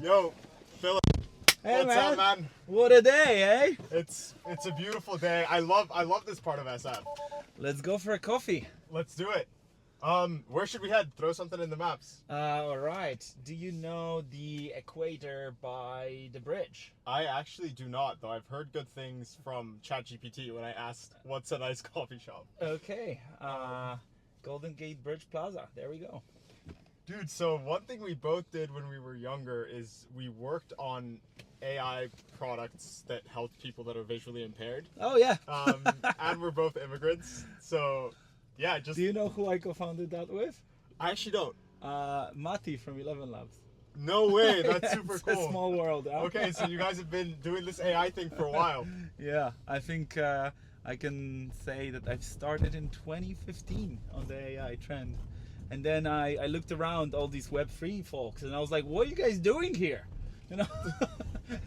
Yo, Philip, Hey, what's up, man? What a day, eh? It's a beautiful day. I love this part of SF. Let's go for a coffee. Let's do it. Where should we head? Throw something in the maps. All right. Do you know the equator by the bridge? I actually do not, though. I've heard good things from ChatGPT when I asked what's a nice coffee shop. Okay. Golden Gate Bridge Plaza. There we go. Dude, so one thing we both did when we were younger is we worked on AI products that helped people that are visually impaired. Oh, yeah. And we're both immigrants, so yeah, just... Do you know who I co-founded that with? I actually don't. Mati from 11 Labs. No way, that's super It's cool. a small world. Huh? Okay, so you guys have been doing this AI thing for a while. Yeah, I think I can say that I've started in 2015 on the AI trend. And then I looked around all these Web3 folks and I was like, what are you guys doing here? You know,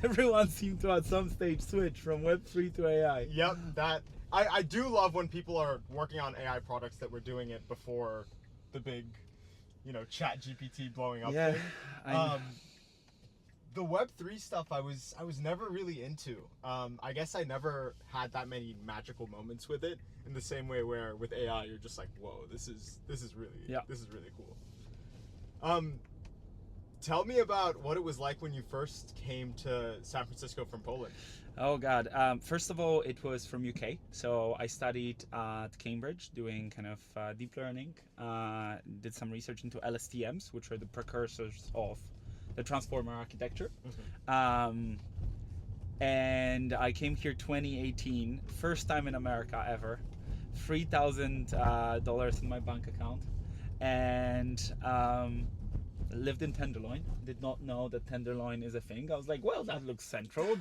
everyone seemed to at some stage switch from Web3 to AI. Yep, I do love when people are working on AI products that were doing it before the big, ChatGPT blowing up Yeah, thing. The Web3 stuff I was never really into. I guess I never had that many magical moments with it in the same way where with AI you're just like, whoa, this is really cool. Tell me about what it was like when you first came to San Francisco from Poland. Oh God! First of all, it was from UK. So I studied at Cambridge, doing kind of deep learning. Did some research into LSTMs, which are the precursors of the transformer architecture. Mm-hmm. And I came here 2018, first time in America ever. $3,000 in my bank account, and lived in Tenderloin. Did not know that Tenderloin is a thing. I was like, well, that looks central.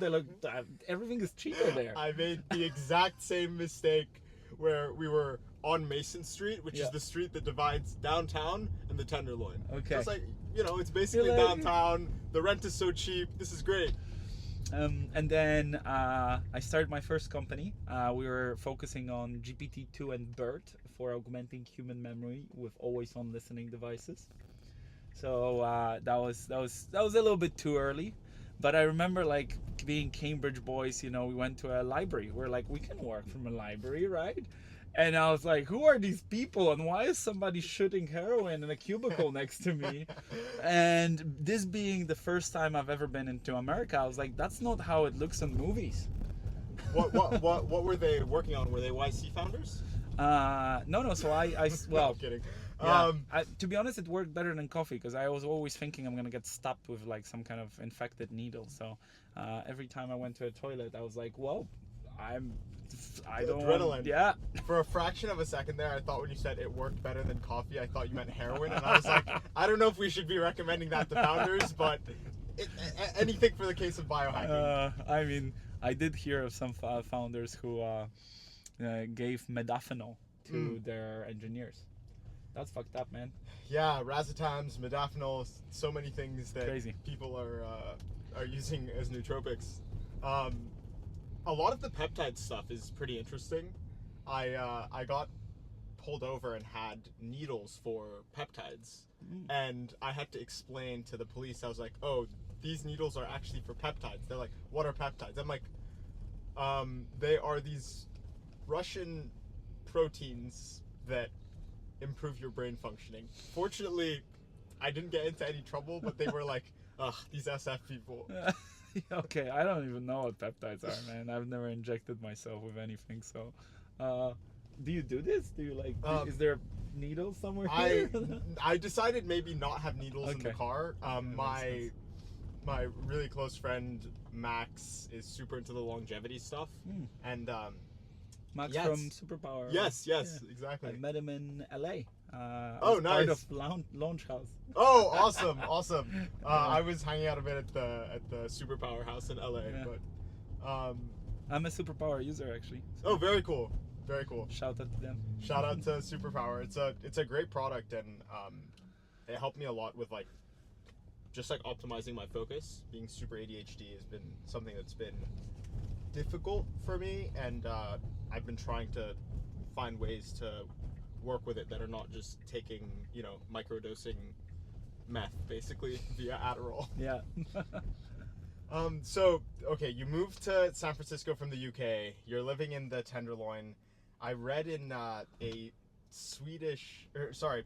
Everything is cheaper there. I made the exact same mistake where we were on Mason Street, which is the street that divides downtown and the Tenderloin. Okay. So it's like, it's basically downtown. The rent is so cheap. This is great. And then I started my first company. We were focusing on GPT-2 and BERT for augmenting human memory with always-on listening devices. So that was a little bit too early, but I remember like being Cambridge boys. We went to a library. We're like, we can work from a library, right? And I was like, who are these people and why is somebody shooting heroin in a cubicle next to me? And this being the first time I've ever been into America, I was like, that's not how it looks in movies. What were they working on? Were they YC founders? No. So I well, no, I'm kidding. Yeah, to be honest, it worked better than coffee because I was always thinking I'm gonna get stabbed with like some kind of infected needle. So every time I went to a toilet, I was like, whoa, I don't adrenaline. Yeah. For a fraction of a second there, I thought when you said it worked better than coffee, I thought you meant heroin, and I was like, I don't know if we should be recommending that to founders, but anything for the case of biohacking. I mean, I did hear of some founders who gave modafinil to their engineers. That's fucked up, man. Yeah, razotams, modafinil, so many things that Crazy. People are using as nootropics. A lot of the peptide stuff is pretty interesting. I got pulled over and had needles for peptides, and I had to explain to the police. I was like, "Oh, these needles are actually for peptides." They're like, "What are peptides?" I'm like, "They are these Russian proteins that improve your brain functioning." Fortunately, I didn't get into any trouble, but they were like, "Ugh, these SF people." Okay, I don't even know what peptides are, man. I've never injected myself with anything. So, do you do this? Do you like? Is there needles somewhere here? I decided maybe not have needles in the car. My really close friend Max is super into the longevity stuff, and Max from Superpower. Yes, exactly. I met him in LA. Oh, nice. Part of Launch House. Oh, awesome. I was hanging out a bit at the Superpower house in LA, but I'm a Superpower user actually. So. Oh, very cool. Shout out to them. Shout out to Superpower. It's a great product, and it helped me a lot with just optimizing my focus. Being super ADHD has been something that's been difficult for me, and I've been trying to find ways to work with it that are not just taking, microdosing meth, basically, via Adderall. Yeah. So, okay, you moved to San Francisco from the UK. You're living in the Tenderloin. I read in a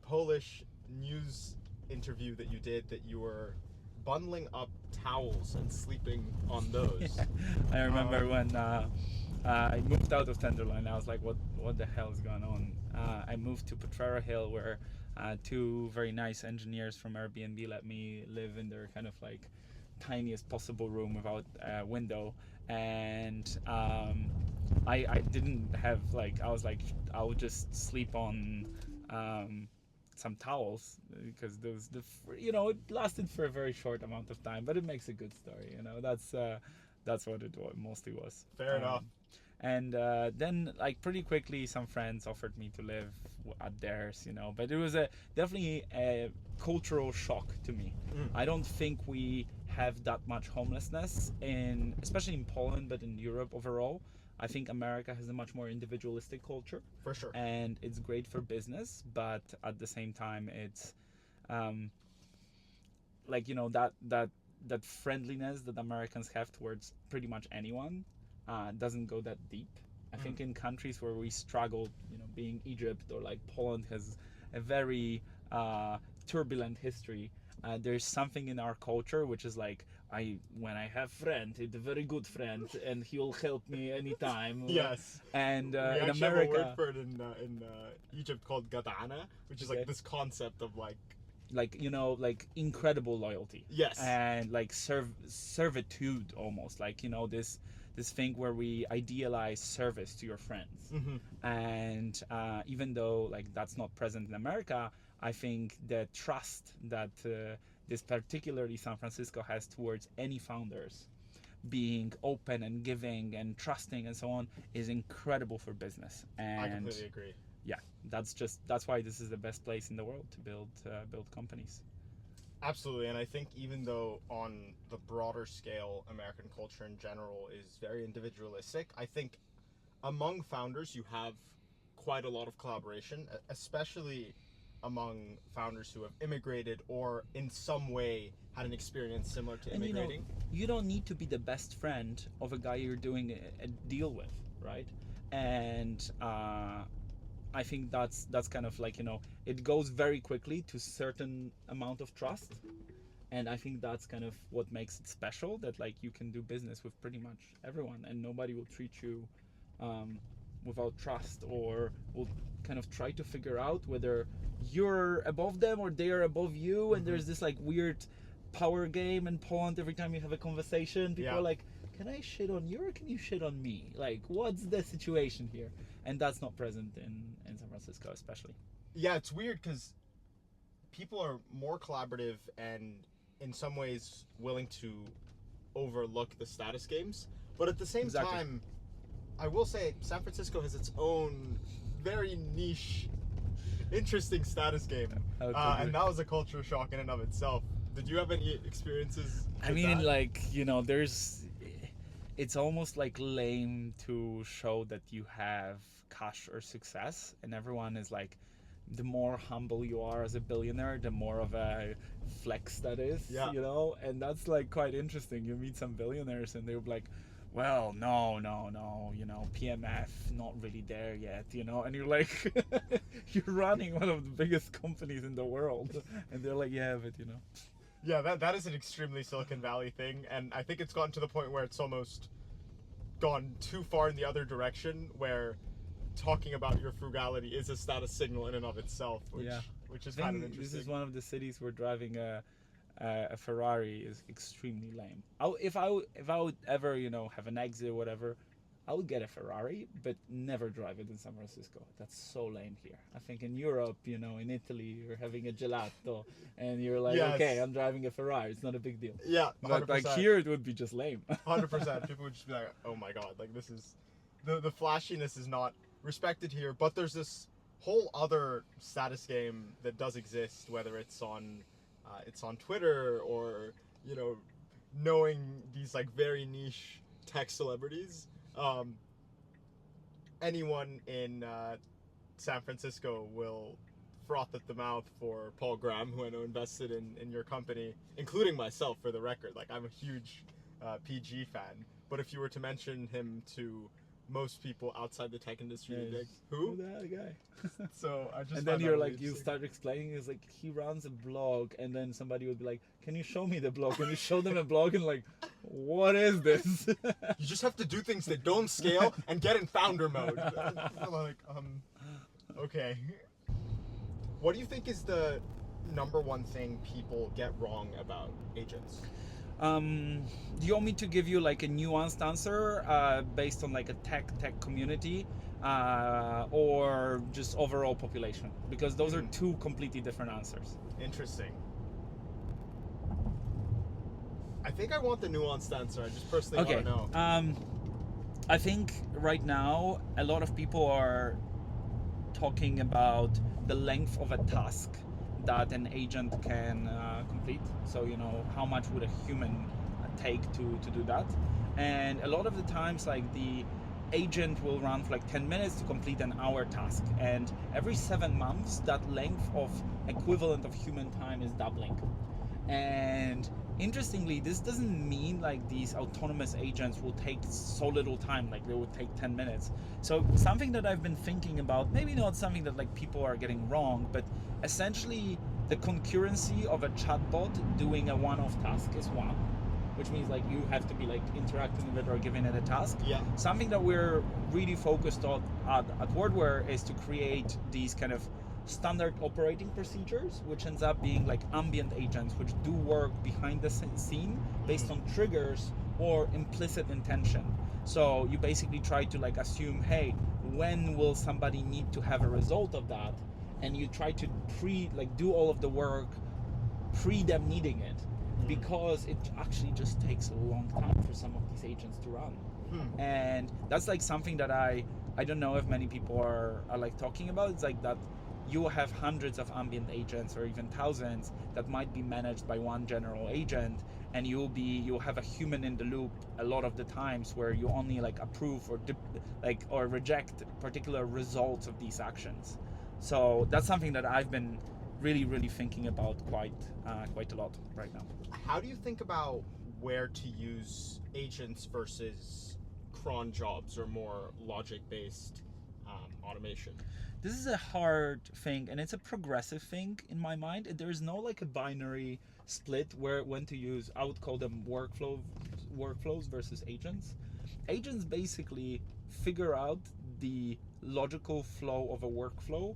Polish news interview that you did that you were bundling up towels and sleeping on those. Yeah. I remember when I moved out of Tenderloin. I was like, what the hell is going on? I moved to Potrero Hill, where two very nice engineers from Airbnb let me live in their kind of like tiniest possible room without a window. And I didn't have like, I was like, I would just sleep on some towels, because those it lasted for a very short amount of time, but it makes a good story. That's what it mostly was. Fair enough. And then, like, pretty quickly, some friends offered me to live at theirs, but it was definitely a cultural shock to me. I don't think we have that much homelessness especially in Poland, but in Europe overall. I think America has a much more individualistic culture. For sure. And it's great for business, but at the same time, it's like, that friendliness that Americans have towards pretty much anyone doesn't go that deep. I think in countries where we struggle, being Egypt or like Poland has a very turbulent history. There's something in our culture which is like, when I have friend, it's a very good friend, and he will help me anytime. Yes. And we in actually America, have a word for it in Egypt called gadana, which is like this concept of like incredible loyalty. Yes. And like servitude almost, like, this thing where we idealize service to your friends. And even though like that's not present in America, I think the trust that this particularly San Francisco has towards any founders, being open and giving and trusting and so on, is incredible for business. And I completely agree. Yeah, that's why this is the best place in the world to build companies. Absolutely, and I think even though on the broader scale, American culture in general is very individualistic, I think among founders you have quite a lot of collaboration, especially among founders who have immigrated or in some way had an experience similar to immigrating. You don't need to be the best friend of a guy you're doing a deal with, right? And I think that's kind of like, it goes very quickly to certain amount of trust. And I think that's kind of what makes it special, that like you can do business with pretty much everyone and nobody will treat you without trust, or will kind of try to figure out whether you're above them or they're above you. And there's this like weird power game in Poland. Every time you have a conversation, people are like, can I shit on you or can you shit on me? Like, what's the situation here? And that's not present in San Francisco, especially. Yeah, it's weird because people are more collaborative and in some ways willing to overlook the status games. But at the same time, I will say San Francisco has its own very niche, interesting status game. And that was a culture shock in and of itself. Did you have any experiences with that? It's almost like lame to show that you have cash or success, and everyone is like, the more humble you are as a billionaire, the more of a flex that is. And that's like quite interesting. You meet some billionaires and they're like, well, no, PMF not really there yet, and you're like, you're running one of the biggest companies in the world, and they're like, yeah, but Yeah, that is an extremely Silicon Valley thing, and I think it's gotten to the point where it's almost gone too far in the other direction, where talking about your frugality is a status signal in and of itself, which is kind of interesting. This is one of the cities where driving a Ferrari is extremely lame. If I would ever have an exit or whatever, I would get a Ferrari, but never drive it in San Francisco. That's so lame here. I think in Europe, in Italy, you're having a gelato, and you're like, okay, I'm driving a Ferrari. It's not a big deal. Yeah, 100%. But like here, it would be just lame. 100%. People would just be like, oh my god, like this is the flashiness is not respected here. But there's this whole other status game that does exist, whether it's on Twitter or knowing these like very niche tech celebrities. Anyone in San Francisco will froth at the mouth for Paul Graham, who I know invested in your company, including myself, for the record. Like, I'm a huge PG fan. But if you were to mention him to most people outside the tech industry, they'd be like, who? that guy? So I just And found then that you're really like, you interesting. start explaining, it's like he runs a blog, and then somebody would be like, can you show me the blog? Can you show them a blog? And like, what is this? You just have to do things that don't scale and get in founder mode. I'm like, okay. What do you think is the number one thing people get wrong about agents? Do you want me to give you like a nuanced answer based on like a tech community or just overall population? Because those are two completely different answers. Interesting. I think I want the nuanced answer. I just personally want to know. I think right now a lot of people are talking about the length of a task that an agent can complete. So, you know, how much would a human take to do that? And a lot of the times, like, the agent will run for like 10 minutes to complete an hour task. And every 7 months, that length of equivalent of human time is doubling. And interestingly, this doesn't mean like these autonomous agents will take so little time, like they would take 10 minutes. So something that I've been thinking about, maybe not something that like people are getting wrong, but essentially the concurrency of a chatbot doing a one-off task is one, which means like you have to be like interacting with it or giving it a task. Yeah. Something that we're really focused on at Wordware is to create these kind of standard operating procedures, which ends up being like ambient agents, which do work behind the scene based on triggers or implicit intention. So you basically try to like assume, hey, when will somebody need to have a result of that? And you try to do all of the work pre them needing it, because it actually just takes a long time for some of these agents to run. And that's like something that I don't know if many people are like talking about. It's like that you will have hundreds of ambient agents or even thousands that might be managed by one general agent, and you'll have a human in the loop a lot of the times where you only like approve or reject particular results of these actions. So that's something that I've been really thinking about quite a lot right now. How do you think about where to use agents versus cron jobs or more logic-based automation? This is a hard thing, and it's a progressive thing in my mind. There is no like a binary split when to use. I would call them workflows versus agents. Agents basically figure out the logical flow of a workflow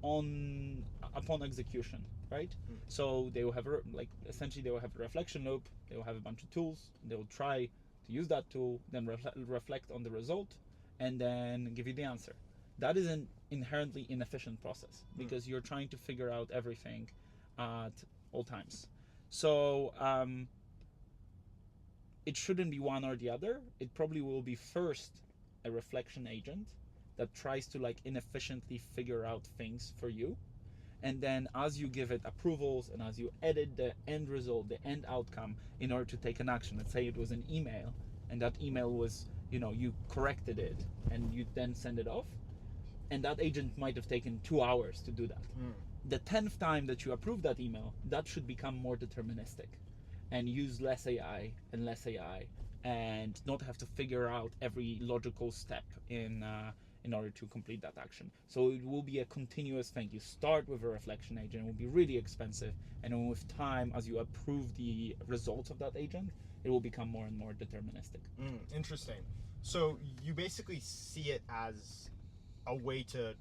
upon execution, right? So they will have essentially they will have a reflection loop. They will have a bunch of tools. They will try to use that tool, then reflect on the result, and then give you the answer. That is an inherently inefficient process because you're trying to figure out everything at all times. So it shouldn't be one or the other. It probably will be first a reflection agent that tries to like inefficiently figure out things for you. And then as you give it approvals and as you edit the end result, the end outcome in order to take an action, let's say it was an email and that email was, you corrected it and you then send it off. And that agent might have taken 2 hours to do that. The 10th time that you approve that email, that should become more deterministic and use less AI and not have to figure out every logical step in order to complete that action. So it will be a continuous thing. You start with a reflection agent, it will be really expensive, and then with time, as you approve the results of that agent, it will become more and more deterministic. Interesting. So you basically see it as a way to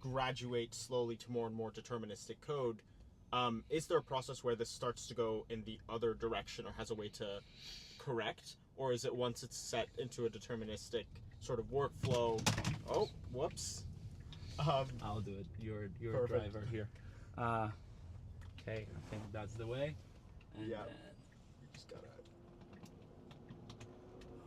graduate slowly to more and more deterministic code. Is there a process where this starts to go in the other direction or has a way to correct? Or is it once it's set into a deterministic sort of workflow? Oh, whoops. I'll do it. You're a driver here. Okay, I think that's the way. And yeah. then, You just gotta...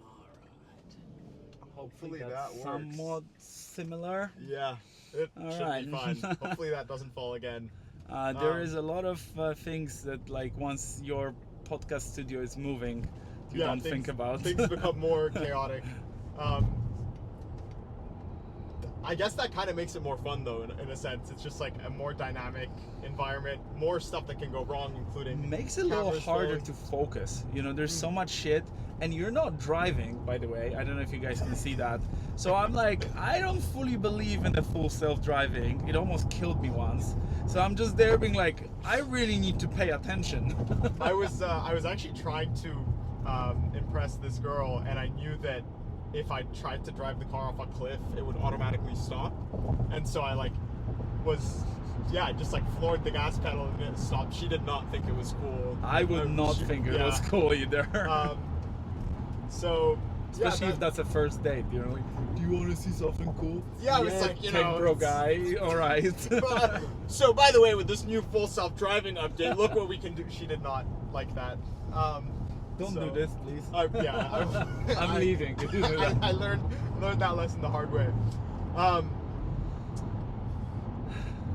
alright. Hopefully that's that works. Somewhat similar. Yeah, it should Alright. be fine. Hopefully that doesn't fall again. There is a lot of things that, like, once your podcast studio is moving, you don't think about. Things become more chaotic. I guess that kind of makes it more fun, though, in a sense. It's just like a more dynamic environment, more stuff that can go wrong, including Makes it a little cameras harder flowing. to focus. You know, there's so much shit, and you're not driving, by the way. I don't know if you guys can see that. So I'm like, I don't fully believe in the full self-driving. It almost killed me once. So I'm just there being like, I really need to pay attention. I was actually trying to impress this girl, and I knew that if I tried to drive the car off a cliff, it would automatically stop. And so I just floored the gas pedal and it stopped. She did not think it was cool. I would not think it was cool either. Especially if that's a first date, you know, like, do you want to see something cool? Yeah, it's like, you tech know, bro guy, all right. So, by the way, with this new full self-driving update, look what we can do. She did not like that. Don't do this, please. I'm leaving. I learned that lesson the hard way.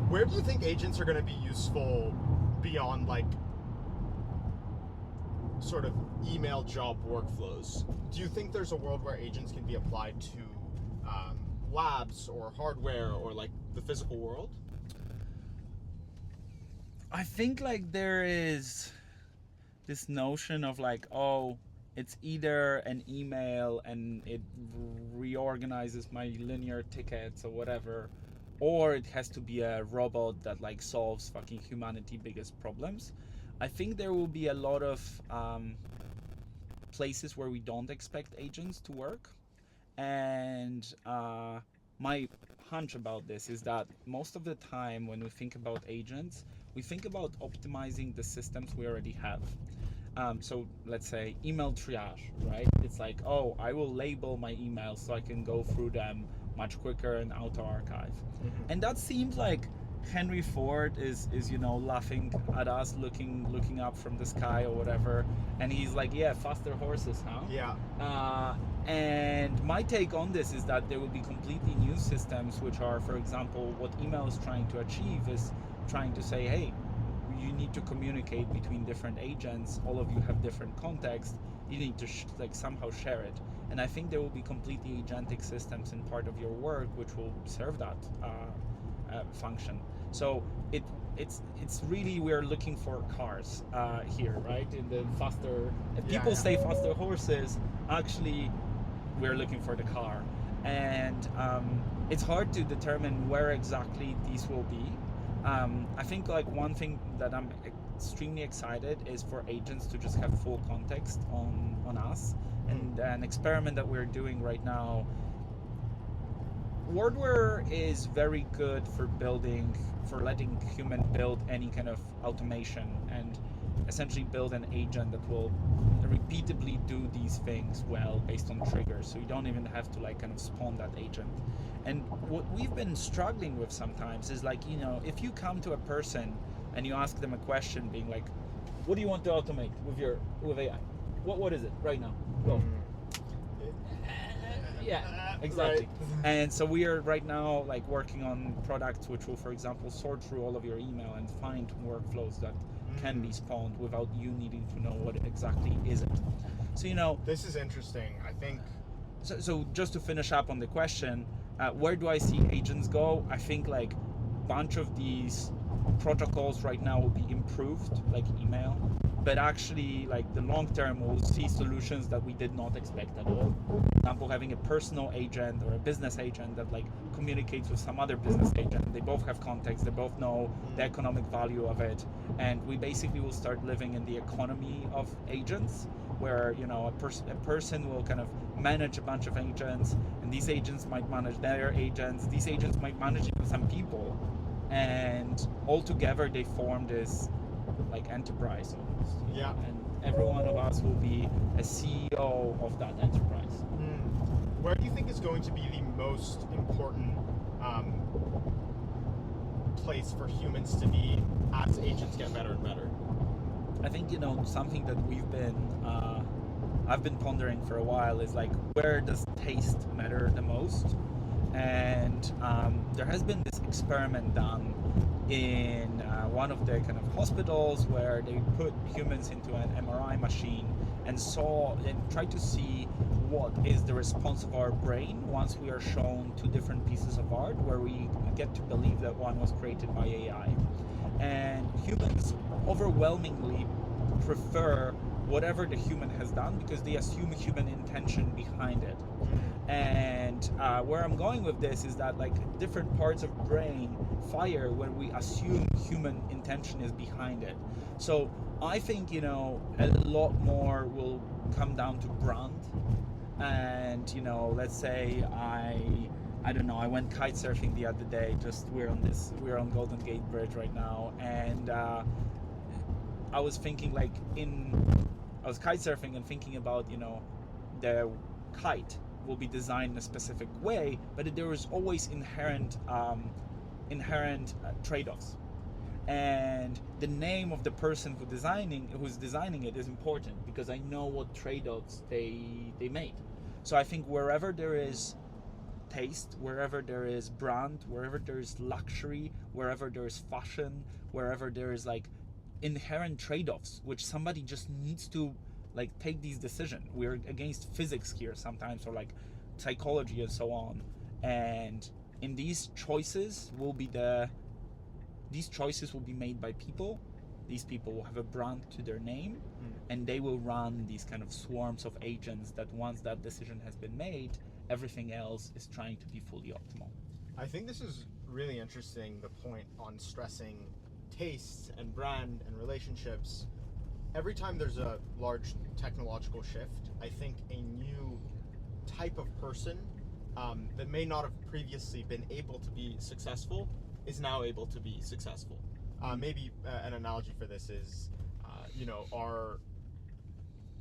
Where do you think agents are going to be useful beyond like sort of email job workflows? Do you think there's a world where agents can be applied to labs or hardware or like the physical world? I think like there is this notion of like, oh, it's either an email and it reorganizes my linear tickets or whatever, or it has to be a robot that like solves fucking humanity's biggest problems. I think there will be a lot of places where we don't expect agents to work, and my hunch about this is that most of the time when we think about agents, we think about optimizing the systems we already have. So let's say email triage, right? It's like, oh, I will label my emails so I can go through them much quicker and auto archive. Mm-hmm. And that seems like Henry Ford is you know, laughing at us, looking up from the sky or whatever, and he's like, yeah, faster horses, huh? Yeah. And my take on this is that there will be completely new systems, which are, for example, what email is trying to achieve is trying to say, hey, you need to communicate between different agents. All of you have different context. You need to somehow share it. And I think there will be completely agentic systems in part of your work which will serve that function. So it's really, we're looking for cars here, right? In the faster, if people say faster horses, actually we're looking for the car. And it's hard to determine where exactly these will be. I think like one thing that I'm extremely excited is for agents to just have full context on us. And an experiment that we're doing right now, Wordware is very good for letting human build any kind of automation and essentially build an agent that will repeatedly do these things well based on triggers, so you don't even have to like kind of spawn that agent. And what we've been struggling with sometimes is like, you know, if you come to a person and you ask them a question being like, what do you want to automate with AI? What is it right now? Go. Yeah, exactly. Right. And so we are right now like working on products which will, for example, sort through all of your email and find workflows that can be spawned without you needing to know what exactly is it. So, you know, This is interesting. I think so just to finish up on the question, where do I see agents go? I think like bunch of these protocols right now will be improved, like email, but actually like the long term we'll see solutions that we did not expect at all. For example, having a personal agent or a business agent that like communicates with some other business agent. They both have context, they both know the economic value of it, and we basically will start living in the economy of agents, where, you know, a person will kind of manage a bunch of agents, and these agents might manage their agents, these agents might manage even some people, and all together they form this like enterprise almost. You know? And every one of us will be a CEO of that enterprise. Where do you think is going to be the most important place for humans to be as agents get better and better? I think, you know, something that I've been pondering for a while is like, where does taste matter the most? And there has been this experiment done in one of the kind of hospitals where they put humans into an MRI machine and tried to see what is the response of our brain once we are shown two different pieces of art where we get to believe that one was created by AI. And humans overwhelmingly prefer whatever the human has done because they assume human intention behind it. And where I'm going with this is that like different parts of brain fire when we assume human intention is behind it. So I think, you know, a lot more will come down to brand. And, you know, let's say I don't know, I went kite surfing the other day. Just we're on Golden Gate Bridge right now, and I was thinking like I was kite surfing and thinking about, you know, the kite will be designed in a specific way, but there is always inherent trade-offs. And the name of the person who's designing it is important because I know what trade-offs they made. So I think wherever there is taste, wherever there is brand, wherever there is luxury, wherever there is fashion, wherever there is like inherent trade-offs, which somebody just needs to like take these decisions. We're against physics here sometimes, or like psychology and so on. And in these choices will be made by people. These people will have a brand to their name, and they will run these kind of swarms of agents that once that decision has been made, everything else is trying to be fully optimal. I think this is really interesting, the point on stressing tastes and brand and relationships. Every time there's a large technological shift, I think a new type of person that may not have previously been able to be successful is now able to be successful. Maybe an analogy for this is, you know, our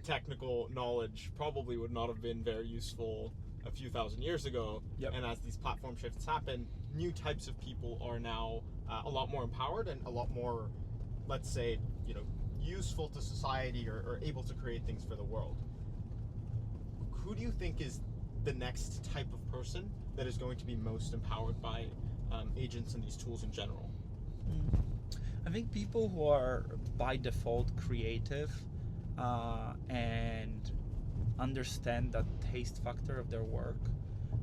technical knowledge probably would not have been very useful a few thousand years ago. Yep. And as these platform shifts happen, new types of people are now a lot more empowered and a lot more, let's say, you know, useful to society or able to create things for the world. Who do you think is the next type of person that is going to be most empowered by agents and these tools in general? I think people who are by default creative and understand that taste factor of their work,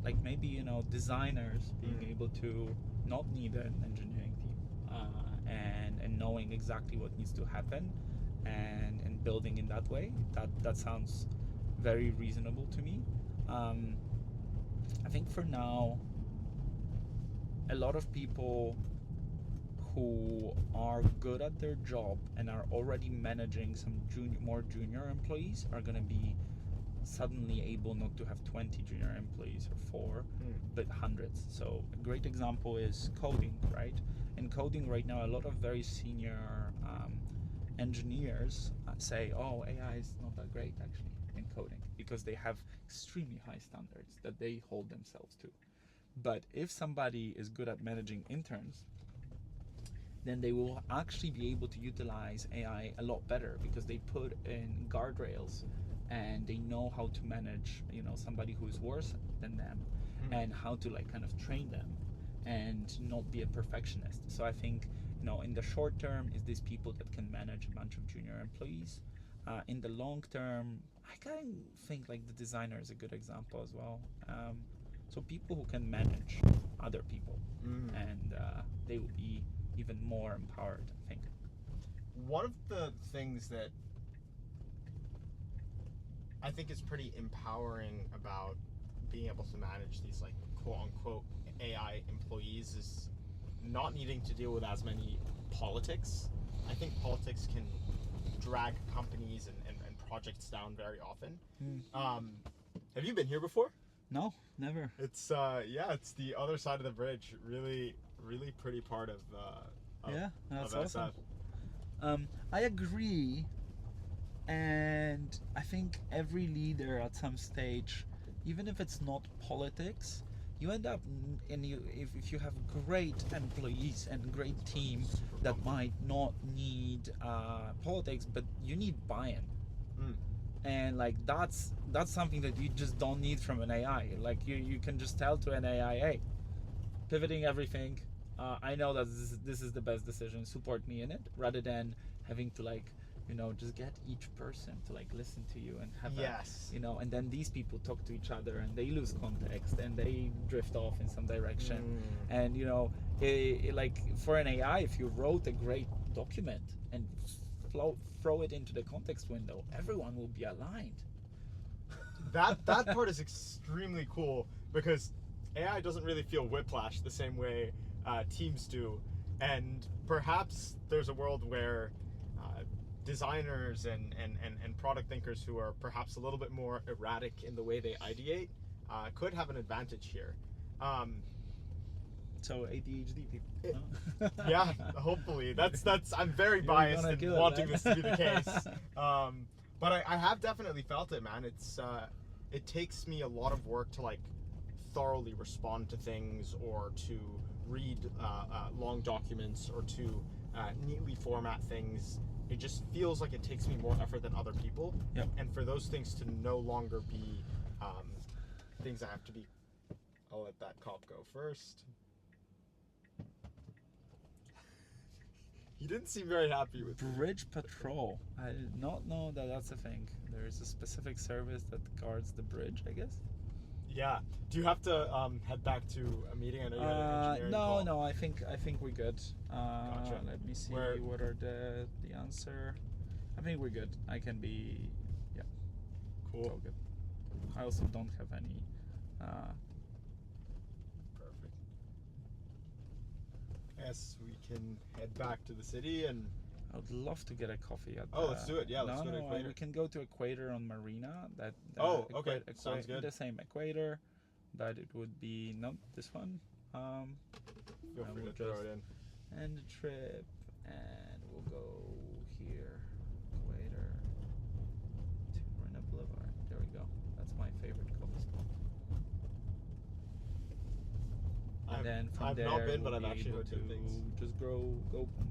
like maybe, you know, designers being able to not need an engineering team and knowing exactly what needs to happen and building in that way. That sounds very reasonable to me. I think for now, a lot of people who are good at their job and are already managing some more junior employees are going to be suddenly able not to have 20 junior employees or 4, but hundreds. So a great example is coding, right? In coding right now, a lot of very senior engineers say, oh, AI is not that great actually in coding, because they have extremely high standards that they hold themselves to. But if somebody is good at managing interns, then they will actually be able to utilize AI a lot better because they put in guardrails and they know how to manage, you know, somebody who is worse than them and how to like kind of train them and not be a perfectionist. So I think, you know, in the short term is these people that can manage a bunch of junior employees. In the long term, I kind of think like the designer is a good example as well. So people who can manage other people and they will be even more empowered, I think. One of the things that I think is pretty empowering about being able to manage these like quote unquote AI employees is not needing to deal with as many politics. I think politics can drag companies and projects down very often. Have you been here before? No, never. It's it's the other side of the bridge. Really pretty part of that's of awesome. SF. I agree, and I think every leader at some stage, even if it's not politics, you end up if you have great employees and great team that might not need politics, but you need buy-in. And like that's something that you just don't need from an AI. Like you can just tell to an AI, hey, pivoting everything, I know that this is the best decision, support me in it, rather than having to like just get each person to like listen to you and have Yes. and then these people talk to each other and they lose context and they drift off in some direction. And like for an AI, if you wrote a great document and throw it into the context window, everyone will be aligned. That part is extremely cool, because AI doesn't really feel whiplash the same way teams do, and perhaps there's a world where designers and product thinkers who are perhaps a little bit more erratic in the way they ideate could have an advantage here. So ADHD people. Yeah, hopefully. That's I'm very biased in wanting this to be the case. But I have definitely felt it, man. It takes me a lot of work to like thoroughly respond to things, or to read long documents, or to neatly format things. It just feels like it takes me more effort than other people. Yep. And for those things to no longer be things I have to be. I'll let that cop go first. He didn't seem very happy with Bridge patrol. I did not know that that's a thing. There is a specific service that guards the bridge, I guess. Yeah. Do you have to head back to a meeting? I know you had an engineering call. No. I think we're good. Gotcha. Let me see. Where- What are the answer? I think we're good. I can be. Yeah. Cool. It's all good. I also don't have any. Perfect. Yes, we can head back to the city and. I would love to get a coffee at. Oh, let's do it. Yeah, let's go to Equator. We can go to Equator on Marina. Okay. Sounds good. The same Equator. That it would be not this one. Feel free we'll to throw it in. End the trip, and we'll go here, Equator to Marina Boulevard. There we go. That's my favorite coffee spot. And then from I've there, not been, but we'll I've be actually able heard good things. just go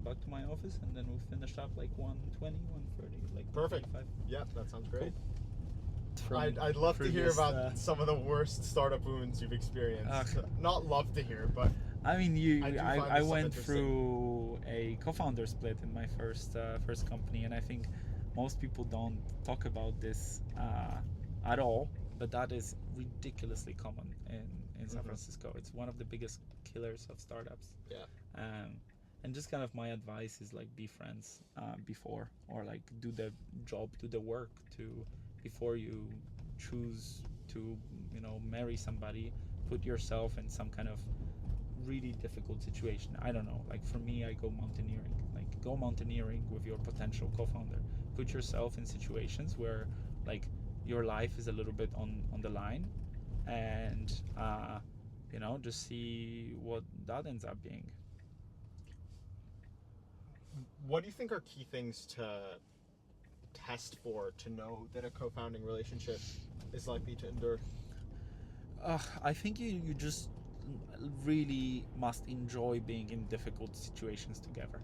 back to my office, and then we'll finish up like 1:20, 1:30, like Perfect. 1:45. Yep, that sounds great. From I'd love to hear previous, about some of the worst startup wounds you've experienced. Not love to hear, but I mean, I this went stuff through a co-founder split in my first company, and I think most people don't talk about this at all. But that is ridiculously common in San Francisco. It's one of the biggest killers of startups. Yeah. And just kind of my advice is like be friends before, or like do the job, do the work before you choose to marry somebody. Put yourself in some kind of really difficult situation. I don't know, like for me, I go mountaineering. Like go mountaineering with your potential co-founder. Put yourself in situations where like your life is a little bit on the line, and just see what that ends up being. What do you think are key things to test for to know that a co-founding relationship is likely to endure? I think you just really must enjoy being in difficult situations together.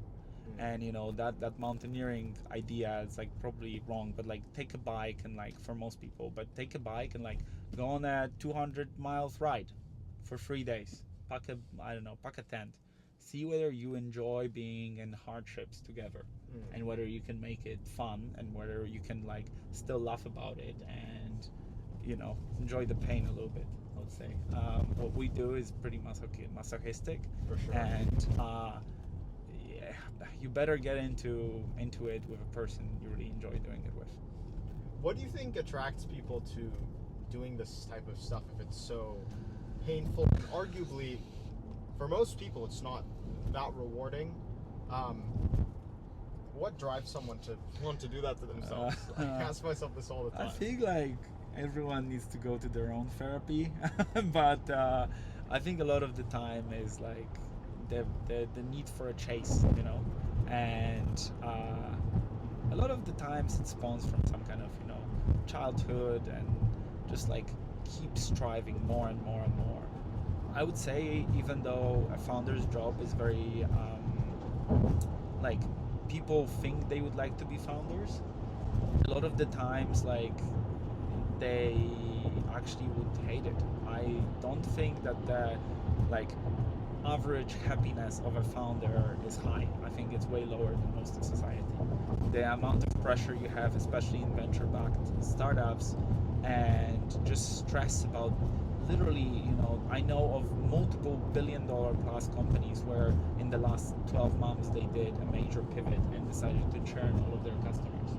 And that mountaineering idea is like probably wrong, but like take a bike and like for most people, but take a bike and like go on a 200 miles ride for 3 days. Pack a tent. See whether you enjoy being in hardships together, and whether you can make it fun, and whether you can like still laugh about it and enjoy the pain a little bit. I would say what we do is pretty masochistic, For sure. and you better get into it with a person you really enjoy doing it with. What do you think attracts people to doing this type of stuff if it's so painful? And arguably, for most people, it's not that rewarding. What drives someone to want to do that to themselves? I ask myself this all the time. I think like everyone needs to go to their own therapy, but I think a lot of the time is like the need for a chase, and a lot of the times it spawns from some kind of childhood, and just like keep striving more and more and more. I would say even though a founder's job is very like people think they would like to be founders, a lot of the times like they actually would hate it. I don't think that average happiness of a founder is high. I think it's way lower than most of society. The amount of pressure you have, especially in venture-backed startups, and just stress about literally, I know of multiple billion-dollar plus companies where in the last 12 months they did a major pivot and decided to churn all of their customers.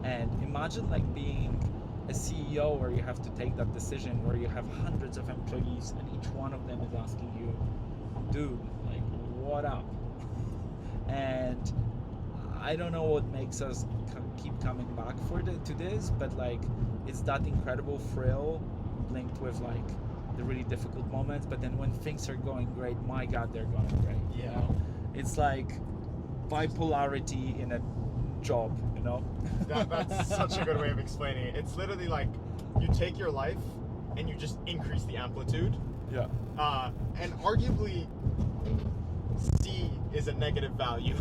And imagine like being a CEO where you have to take that decision, where you have hundreds of employees and each one of them is asking you, dude, like, what up? And I don't know what makes us keep coming back to this, but like, it's that incredible thrill linked with like the really difficult moments. But then when things are going great, my God, they're going great. Yeah. It's like bipolarity in a job. That's such a good way of explaining it. It's literally like you take your life and you just increase the amplitude. Yeah. And arguably, C is a negative value.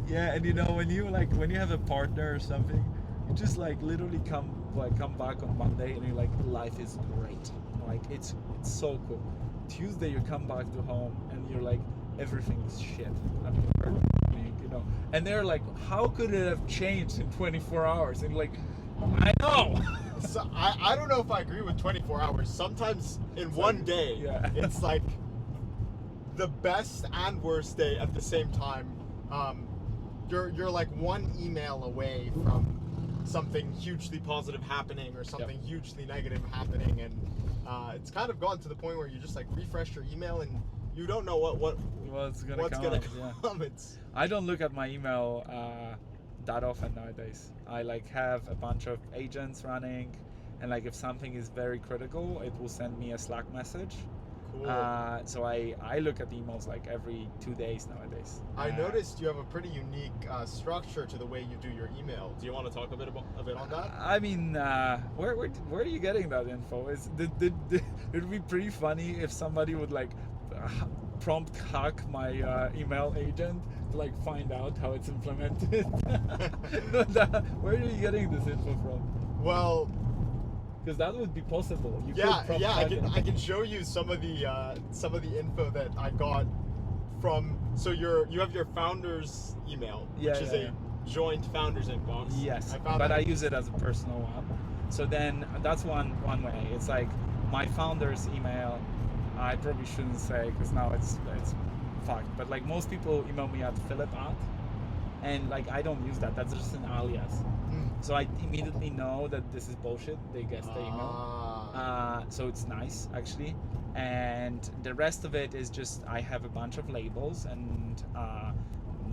Yeah, and when you have a partner or something, you just like literally come back on Monday and you're like, life is great. Like it's so cool. Tuesday you come back to home and you're like, everything is shit. I've heard and they're like, how could it have changed in 24 hours? And like, I know. So I don't know if I agree with 24 hours. Sometimes in one day, it's like the best and worst day at the same time. You're like one email away from something hugely positive happening or something hugely negative happening, and it's kind of gotten to the point where you just like refresh your email and you don't know what's gonna come. I don't look at my email that often nowadays. I like have a bunch of agents running, and like if something is very critical, it will send me a Slack message. Cool. So I look at emails like every 2 days nowadays. I noticed you have a pretty unique structure to the way you do your email. Do you want to talk a bit on that? I mean, where are you getting that info? It would be pretty funny if somebody would like prompt hack my email agent to like find out how it's implemented. Where are you getting this info from? Well, because that would be possible. I can show you some of the info that I got from. So you have your founder's email, which is a joint founders inbox. Yes, but I use it as a personal one. So then that's one way. It's like my founder's email. I probably shouldn't say because now it's fucked. But like most people email me at Filip at, and like I don't use that. That's just an alias. So I immediately know that this is bullshit. They guessed the email. So it's nice actually. And the rest of it is just I have a bunch of labels, and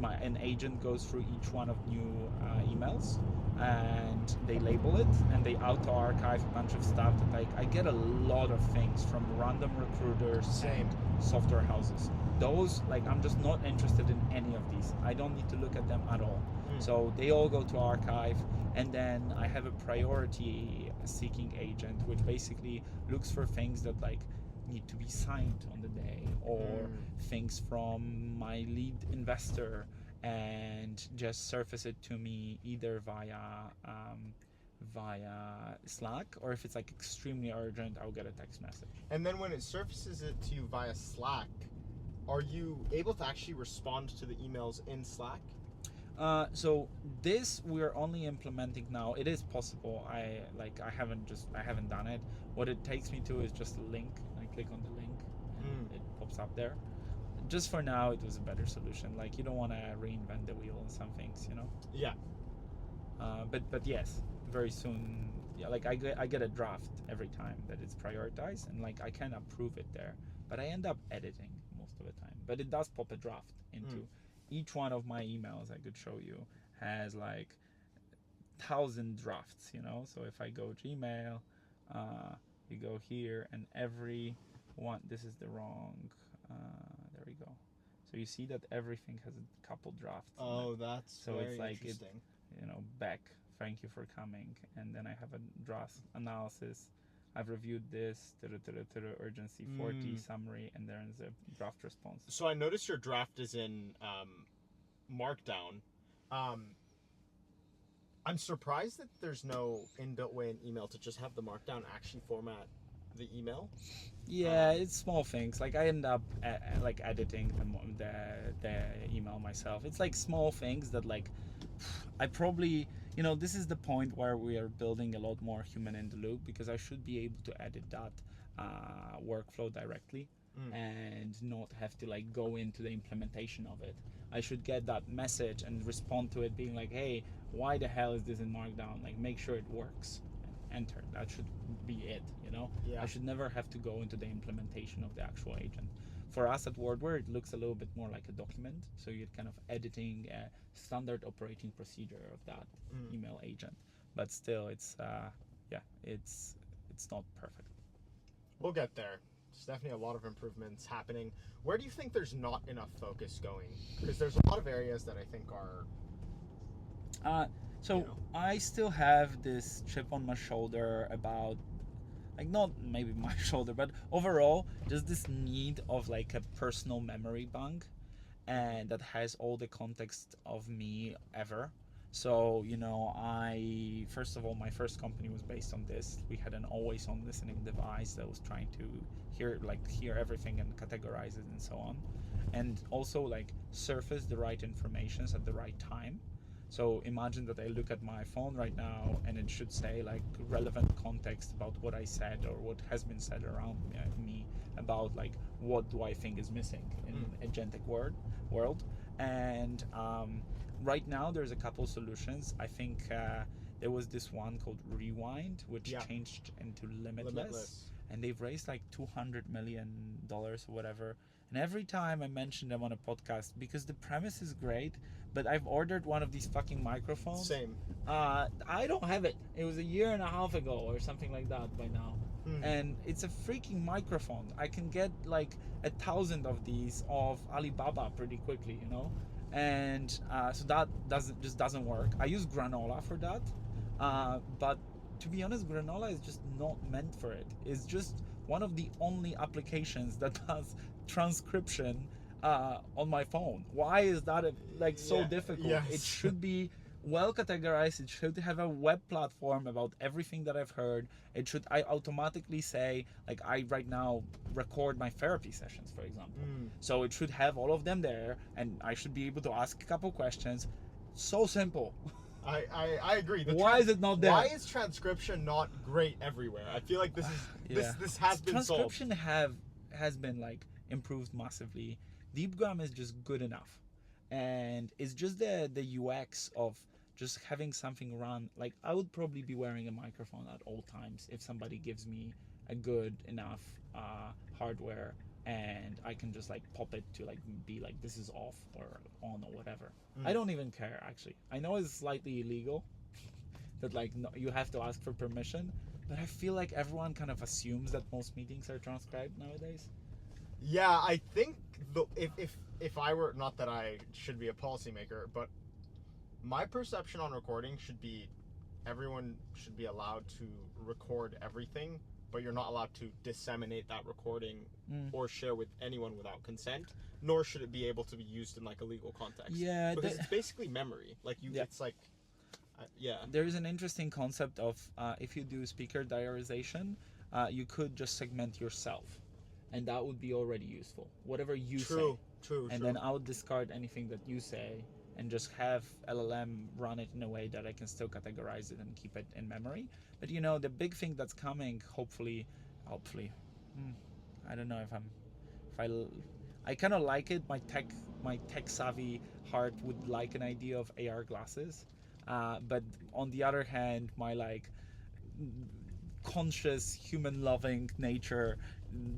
an agent goes through each one of new emails, and they label it, and they auto archive a bunch of stuff that like I get a lot of things from random recruiters and software houses. Those like I'm just not interested in any of these. I don't need to look at them at all. So they all go to archive, and then I have a priority seeking agent, which basically looks for things that like need to be signed on the day, or things from my lead investor, and just surface it to me either via Slack, or if it's like extremely urgent, I'll get a text message. And then when it surfaces it to you via Slack, are you able to actually respond to the emails in Slack? So this we're only implementing now. It is possible. I haven't done it. What it takes me to is just a link. I click on the link and it pops up there. Just for now, it was a better solution. Like you don't want to reinvent the wheel on some things, Yeah. But yes, very soon. Yeah, like I get a draft every time that it's prioritized, and like I can approve it there. But I end up editing most of the time. But it does pop a draft into. Each one of my emails I could show you has like 1,000 drafts, so if I go Gmail, you go here, and every one, this is the wrong, there we go. So you see that everything has a couple drafts. Oh, that's so very it's like interesting. Beck, thank you for coming, and then I have a draft analysis. I've reviewed this, urgency 40, summary, and there's a draft response. So I noticed your draft is in Markdown. I'm surprised that there's no inbuilt way in email to just have the Markdown actually format the email. Yeah, it's small things. Like I end up like editing the email myself. It's like small things that like I probably, this is the point where we are building a lot more human in the loop, because I should be able to edit that workflow directly Mm. and not have to like go into the implementation of it. I should get that message and respond to it being like, hey, why the hell is this in Markdown? Like, make sure it works. Enter. That should be it. Yeah. I should never have to go into the implementation of the actual agent. For us at Wordware, it looks a little bit more like a document, so you're kind of editing a standard operating procedure of that email agent. But still, it's it's not perfect. We'll get there. There's definitely a lot of improvements happening. Where do you think there's not enough focus going? Because there's a lot of areas that I think are. So I still have this chip on my shoulder about, like, not maybe my shoulder, but overall, just this need of like a personal memory bank, and that has all the context of me ever. So I first of all, my first company was based on this. We had an always on listening device that was trying to hear everything and categorize it and so on, and also like surface the right informations at the right time. So imagine that I look at my phone right now and it should say like relevant context about what I said or what has been said around me about like what do I think is missing in agentic world. And right now there's a couple solutions. I think there was this one called Rewind, which changed into Limitless, and they've raised like $200 million or whatever. And every time I mention them on a podcast, because the premise is great, but I've ordered one of these fucking microphones. Same. I don't have it. It was a year and a half ago or something like that by now. And it's a freaking microphone. I can get like 1,000 of these off Alibaba pretty quickly, and so that doesn't work. I use Granola for that, but to be honest, Granola is just not meant for it. It's just one of the only applications that does transcription on my phone. Why is that so difficult? Yes. It should be well categorized. It should have a web platform about everything that I've heard. It should automatically say, like, I right now record my therapy sessions, for example. So it should have all of them there, and I should be able to ask a couple questions. So simple. I agree. Why is it not there? Why is transcription not great everywhere? I feel like this has been solved. Transcription has been like improved massively. DeepGram is just good enough, and it's just the UX of just having something run. Like, I would probably be wearing a microphone at all times if somebody gives me a good enough hardware, and I can just like pop it to like be like, this is off or on or whatever. I don't even care, actually. I know it's slightly illegal that like you have to ask for permission, but I feel like everyone kind of assumes that most meetings are transcribed nowadays. Yeah, I think if I were, not that I should be a policymaker, but my perception on recording should be everyone should be allowed to record everything, but you're not allowed to disseminate that recording or share with anyone without consent, nor should it be able to be used in like a legal context. Yeah, because it's basically memory. Like it's like, There is an interesting concept of if you do speaker diarization, you could just segment yourself, and that would be already useful. Whatever you say. True. And then I would discard anything that you say and just have LLM run it in a way that I can still categorize it and keep it in memory. But the big thing that's coming, hopefully, I don't know I kind of like it. My tech savvy heart would like an idea of AR glasses, but on the other hand, my like conscious human loving nature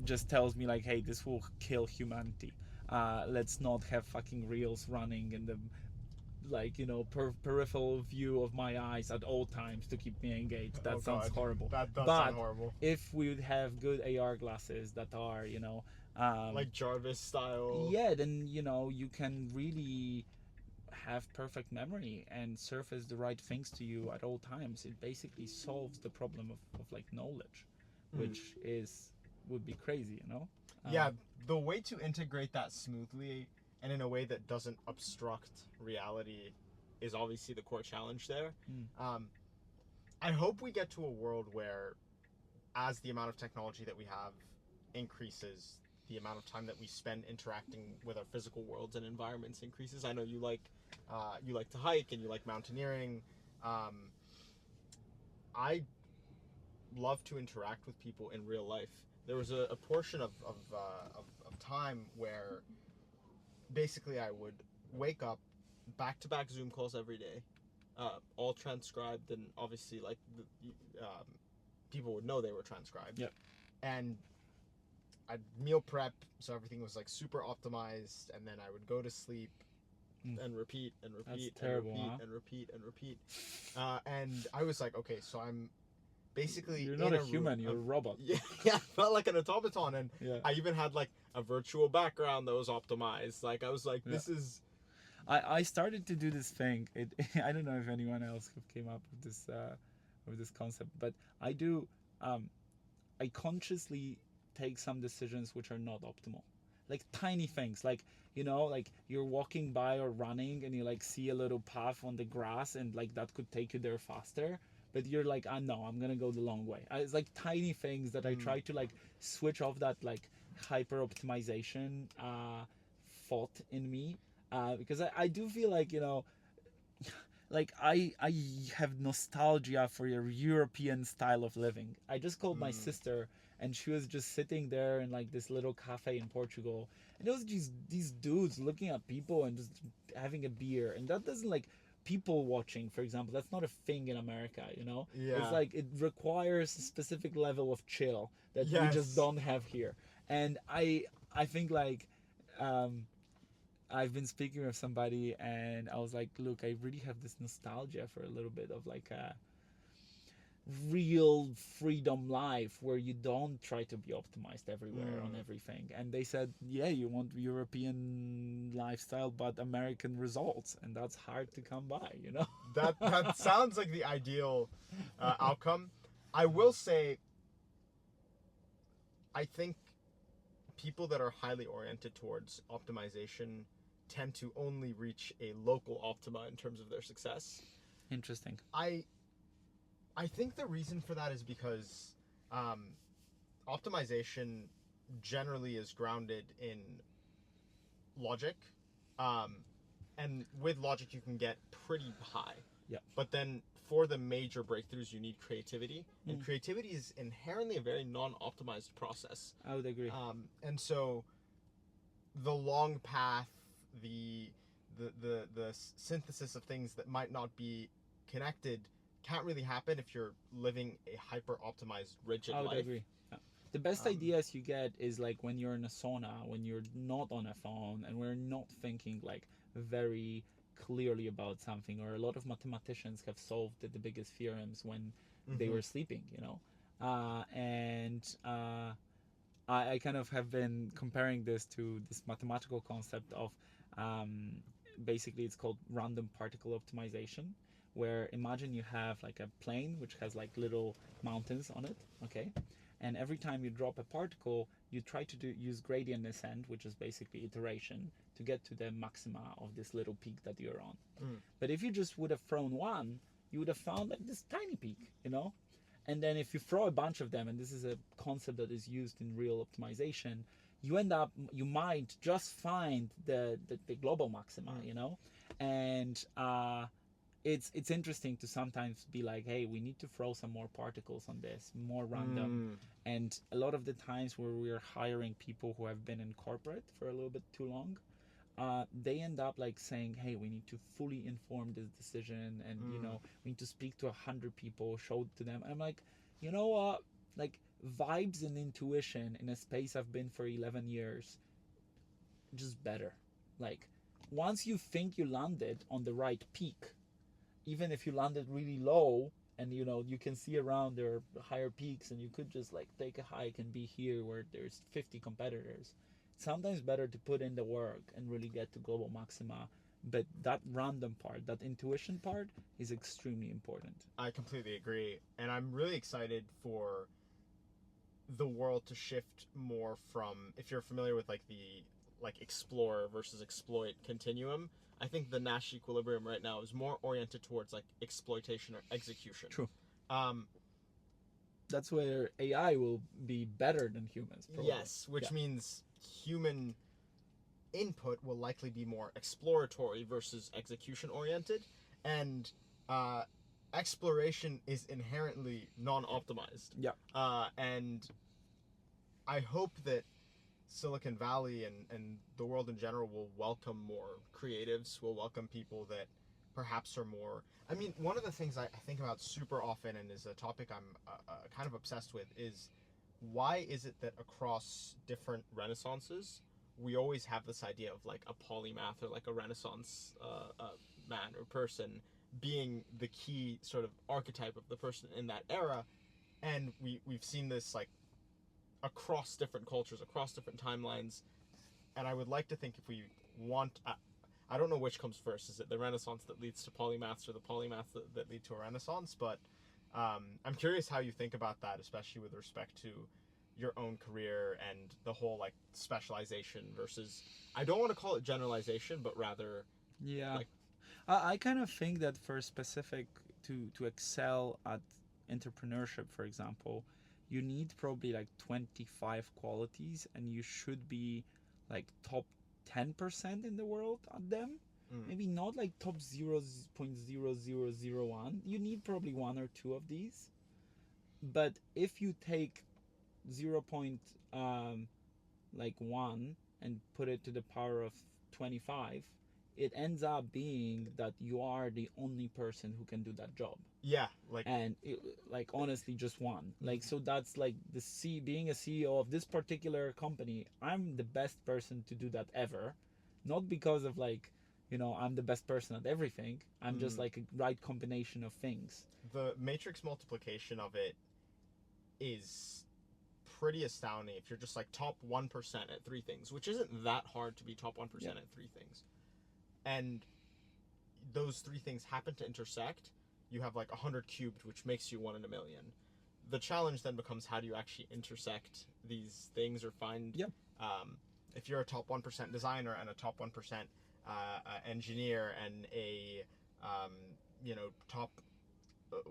just tells me like, hey, this will kill humanity. Let's not have fucking reels running in the peripheral view of my eyes at all times to keep me engaged. That sounds horrible. That does sound horrible. If we would have good AR glasses that are like Jarvis style, then you can really have perfect memory and surface the right things to you at all times. It basically solves the problem of like knowledge, which would be crazy, yeah, the way to integrate that smoothly and in a way that doesn't obstruct reality is obviously the core challenge there. I hope we get to a world where as the amount of technology that we have increases, the amount of time that we spend interacting with our physical worlds and environments increases. I know you like to hike and you like mountaineering. I love to interact with people in real life. There was a portion of time where basically I would wake up, back-to-back Zoom calls every day, all transcribed, and obviously like people would know they were transcribed. Yep. And I'd meal prep, so everything was like super optimized, and then I would go to sleep and repeat and repeat. That's terrible, and repeat, huh? and repeat and repeat. And I was like, okay, so I'm basically You're not in a human, you're a robot. Yeah, I felt like an automaton, and Yeah. I even had like a virtual background that was optimized. Like I was like, this is. I started to do this thing. I don't know if anyone else came up with this concept, but I do. I consciously take some decisions which are not optimal, like tiny things, like like you're walking by or running and you like see a little path on the grass and like that could take you there faster, but you're like, no, I'm gonna go the long way. It's like tiny things that I try to like switch off that like hyper optimization thought in me. Because I do feel like like I have nostalgia for your European style of living. I just called my sister and she was just sitting there in like this little cafe in Portugal, and it was these dudes looking at people and just having a beer, and that doesn't like people watching, for example, that's not a thing in America. Yeah. It's like it requires a specific level of chill that we just Yes. don't have here. And I think like I've been speaking with somebody and I was like, look, I really have this nostalgia for a little bit of like a real freedom life where you don't try to be optimized everywhere on everything. And they said, yeah, you want European lifestyle but American results, and that's hard to come by. That sounds like the ideal outcome. I will say, I think people that are highly oriented towards optimization tend to only reach a local optima in terms of their success. Interesting. I think the reason for that is because optimization generally is grounded in logic, and with logic you can get pretty high. Yeah. But then for the major breakthroughs you need creativity, and creativity is inherently a very non-optimized process. I would agree. And so the long path, the synthesis of things that might not be connected can't really happen if you're living a hyper optimized rigid I would life. agree. Yeah. The best ideas you get is like when you're in a sauna, when you're not on a phone, and we're not thinking like very clearly about something. Or a lot of mathematicians have solved the biggest theorems when they were sleeping. I kind of have been comparing this to this mathematical concept of basically it's called random particle optimization, where imagine you have like a plane which has like little mountains on it, okay, and every time you drop a particle you try to use gradient descent, which is basically iteration, to get to the maxima of this little peak that you're on. But if you just would have thrown one, you would have found like this tiny peak, and then if you throw a bunch of them, and this is a concept that is used in real optimization, you might just find the global maxima, and it's interesting to sometimes be like, hey, we need to throw some more particles on this, more random. And a lot of the times where we are hiring people who have been in corporate for a little bit too long, they end up like saying, hey, we need to fully inform this decision, and we need to speak to 100 people, show it to them. I'm like, you know what, like vibes and intuition in a space I've been for 11 years, just better. Like once you think you landed on the right peak, even if you landed really low and you can see around there are higher peaks and you could just like take a hike and be here where there's 50 competitors, it's sometimes better to put in the work and really get to global maxima. But that random part, that intuition part, is extremely important. I completely agree, and I'm really excited for the world to shift more from, if you're familiar with like the explore versus exploit continuum, I think the Nash equilibrium right now is more oriented towards like exploitation or execution. True. That's where AI will be better than humans, probably. Yes, which means human input will likely be more exploratory versus execution oriented, and uh, exploration is inherently non-optimized. Yeah. And I hope that Silicon Valley and the world in general will welcome more creatives, will welcome people that perhaps are more. I mean, one of the things I think about super often, and is a topic I'm kind of obsessed with, is why is it that across different renaissances we always have this idea of like a polymath or like a Renaissance man or person being the key sort of archetype of the person in that era, and we've seen this like across different cultures, across different timelines, and I would like to think if we want. I don't know which comes first. Is it the Renaissance that leads to polymaths, or the polymaths that lead to a Renaissance? But I'm curious how you think about that, especially with respect to your own career and the whole like specialization versus. I don't want to call it generalization, but rather. Yeah. Like, I kind of think that for specific to excel at entrepreneurship, for example, you need probably like 25 qualities, and you should be like top 10% in the world at them. Maybe not like top 0.0001. You need probably one or two of these. But if you take 0. Like 1 and put it to the power of 25, it ends up being that you are the only person who can do that job. yeah, like, And like honestly just one. Like, so that's like being a CEO of this particular company. I'm the best person to do that ever, not because of like, I'm the best person at everything. I'm just like a right combination of things. the matrix multiplication of it is pretty astounding if you're just like top 1% at three things, which isn't that hard to be top 1% Yeah. at three things. And those three things happen to intersect. You have like 100 cubed, which makes you 1 in a million. The challenge then becomes, how do you actually intersect these things or find. Yeah. If you're a top 1% designer and a top 1% engineer and a top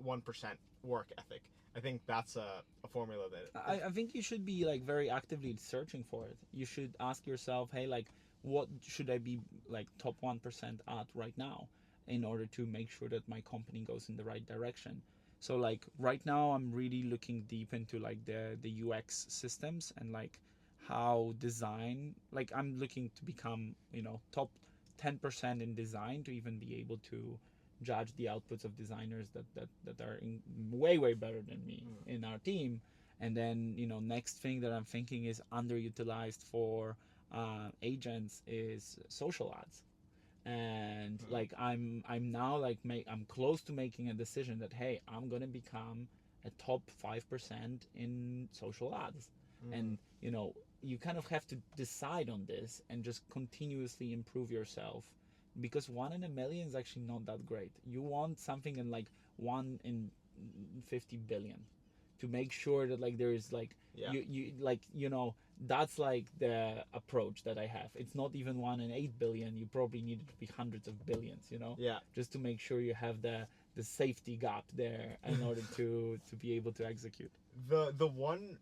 1% work ethic, I think that's a formula that. I think you should be like very actively searching for it. You should ask yourself, hey, like, what should I be like top 1% at right now in order to make sure that my company goes in the right direction. So like right now I'm really looking deep into like the UX systems and like how design, like I'm looking to become, top 10% in design to even be able to judge the outputs of designers that are way better than me in our team. And then next thing that I'm thinking is underutilized for agents is social ads. And like I'm now like I'm close to making a decision that, hey, I'm gonna become a top 5% in social ads. And you kind of have to decide on this and just continuously improve yourself, because 1 in a million is actually not that great. You want something in like 1 in 50 billion to make sure that like there is like you like that's like the approach that I have. It's not even 1 in 8 billion. You probably need it to be hundreds of billions, just to make sure you have the safety gap there in order to be able to execute. The one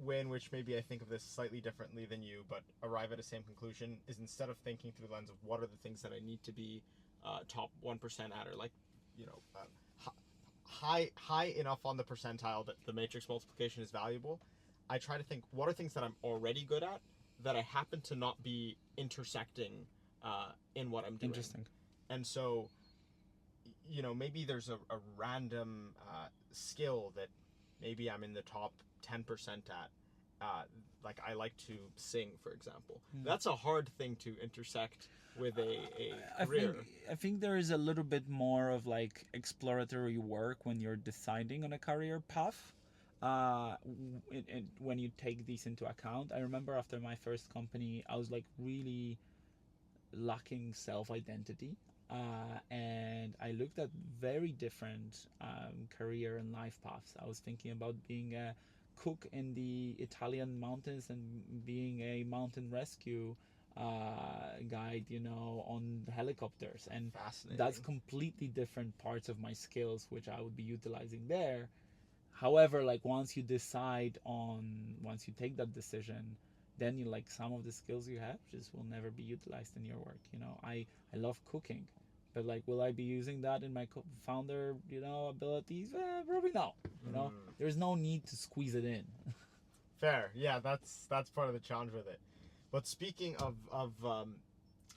way in which maybe I think of this slightly differently than you, but arrive at the same conclusion, is instead of thinking through the lens of what are the things that I need to be top 1% at, or like high enough on the percentile that the matrix multiplication is valuable, I try to think, what are things that I'm already good at that I happen to not be intersecting in what I'm doing. Interesting. And so maybe there's a random skill that maybe I'm in the top 10% at. Like I like to sing, for example. That's a hard thing to intersect with a career. I think there is a little bit more of like exploratory work when you're deciding on a career path. When you take these into account, I remember after my first company, I was like really lacking self-identity. And I looked at very different career and life paths. I was thinking about being a cook in the Italian mountains and being a mountain rescue guide, on helicopters. And that's completely different parts of my skills, which I would be utilizing there. However, like once you take that decision, then you like some of the skills you have just will never be utilized in your work. I love cooking, but like will I be using that in my founder abilities? Probably no. There's no need to squeeze it in. Fair. Yeah, that's part of the challenge with it. But speaking of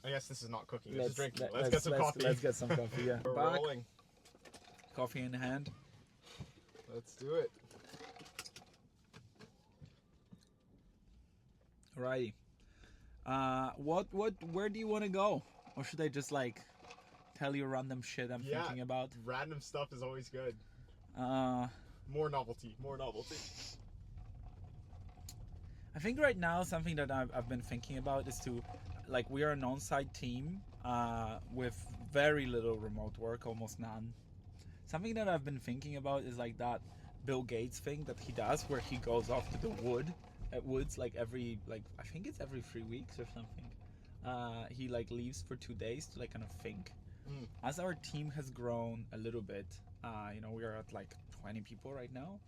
I guess this is not cooking. This is drinking. Let's get some coffee. Let's get some coffee. Yeah. We're Back. rolling. Coffee in hand. Let's do it. Alrighty. Where do you want to go? Or should I just like tell you random shit I'm thinking about? Random stuff is always good. More novelty. I think right now something that I've been thinking about is to, like, we are an on-site team with very little remote work, almost none. Something that I've been thinking about is like that Bill Gates thing that he does, where he goes off to the woods like I think it's every 3 weeks or something. He like leaves for 2 days to like kind of think. As our team has grown a little bit, we are at like 20 people right now.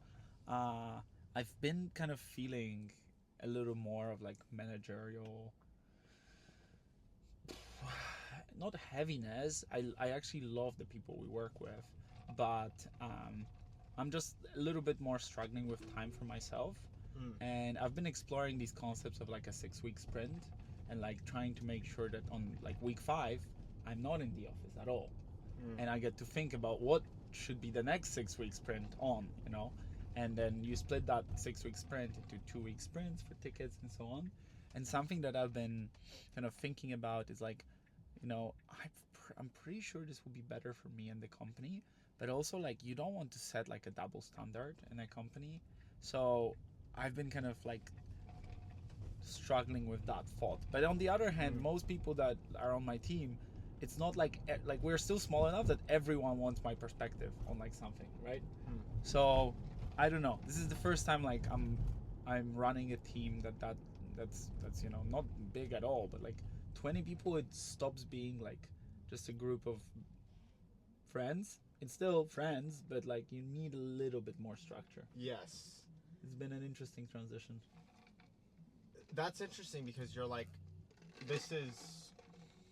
I've been kind of feeling a little more of like managerial, not heaviness. I actually love the people we work with, but I'm just a little bit more struggling with time for myself. And I've been exploring these concepts of like a 6-week sprint and like trying to make sure that on like week 5 I'm not in the office at all, and I get to think about what should be the next 6-week sprint on, and then you split that 6-week sprint into 2-week sprints for tickets and so on. And something that I've been kind of thinking about is like, I'm pretty sure this will be better for me and the company, but also like you don't want to set like a double standard in a company. So I've been kind of like struggling with that thought. But on the other hand, most people that are on my team, it's not like we're still small enough that everyone wants my perspective on like something, right? So I don't know. This is the first time like I'm running a team that's not big at all, but like 20 people, it stops being like just a group of friends. It's still friends, but like you need a little bit more structure. Yes. It's been an interesting transition. That's interesting because you're like, this is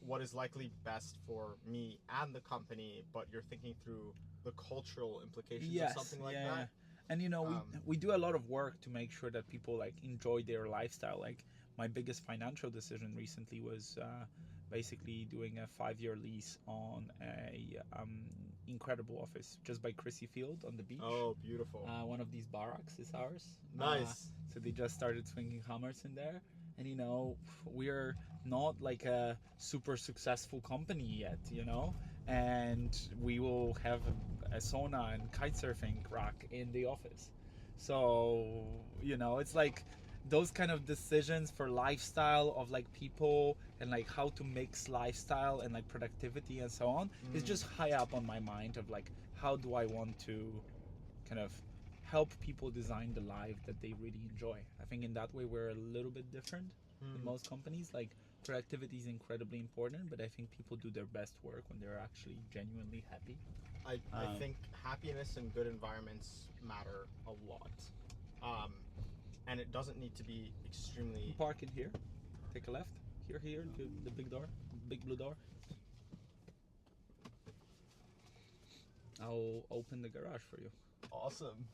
what is likely best for me and the company, but you're thinking through the cultural implications of something like that. And we do a lot of work to make sure that people like enjoy their lifestyle. Like my biggest financial decision recently was basically doing a 5-year lease on a incredible office just by Chrissy Field on the beach. Oh, beautiful. One of these barracks is ours. Nice. So they just started swinging hammers in there. And we're not like a super successful company yet, and we will have a sauna and kite surfing rack in the office. So it's like those kind of decisions for lifestyle of like people and like how to mix lifestyle and like productivity and so on is just high up on my mind of like how do I want to kind of help people design the life that they really enjoy. I think in that way we're a little bit different than most companies. Like productivity is incredibly important, but I think people do their best work when they're actually genuinely happy. I think happiness and good environments matter a lot. And it doesn't need to be extremely... Park in here, take a left, here, the big door, big blue door. I'll open the garage for you. Awesome.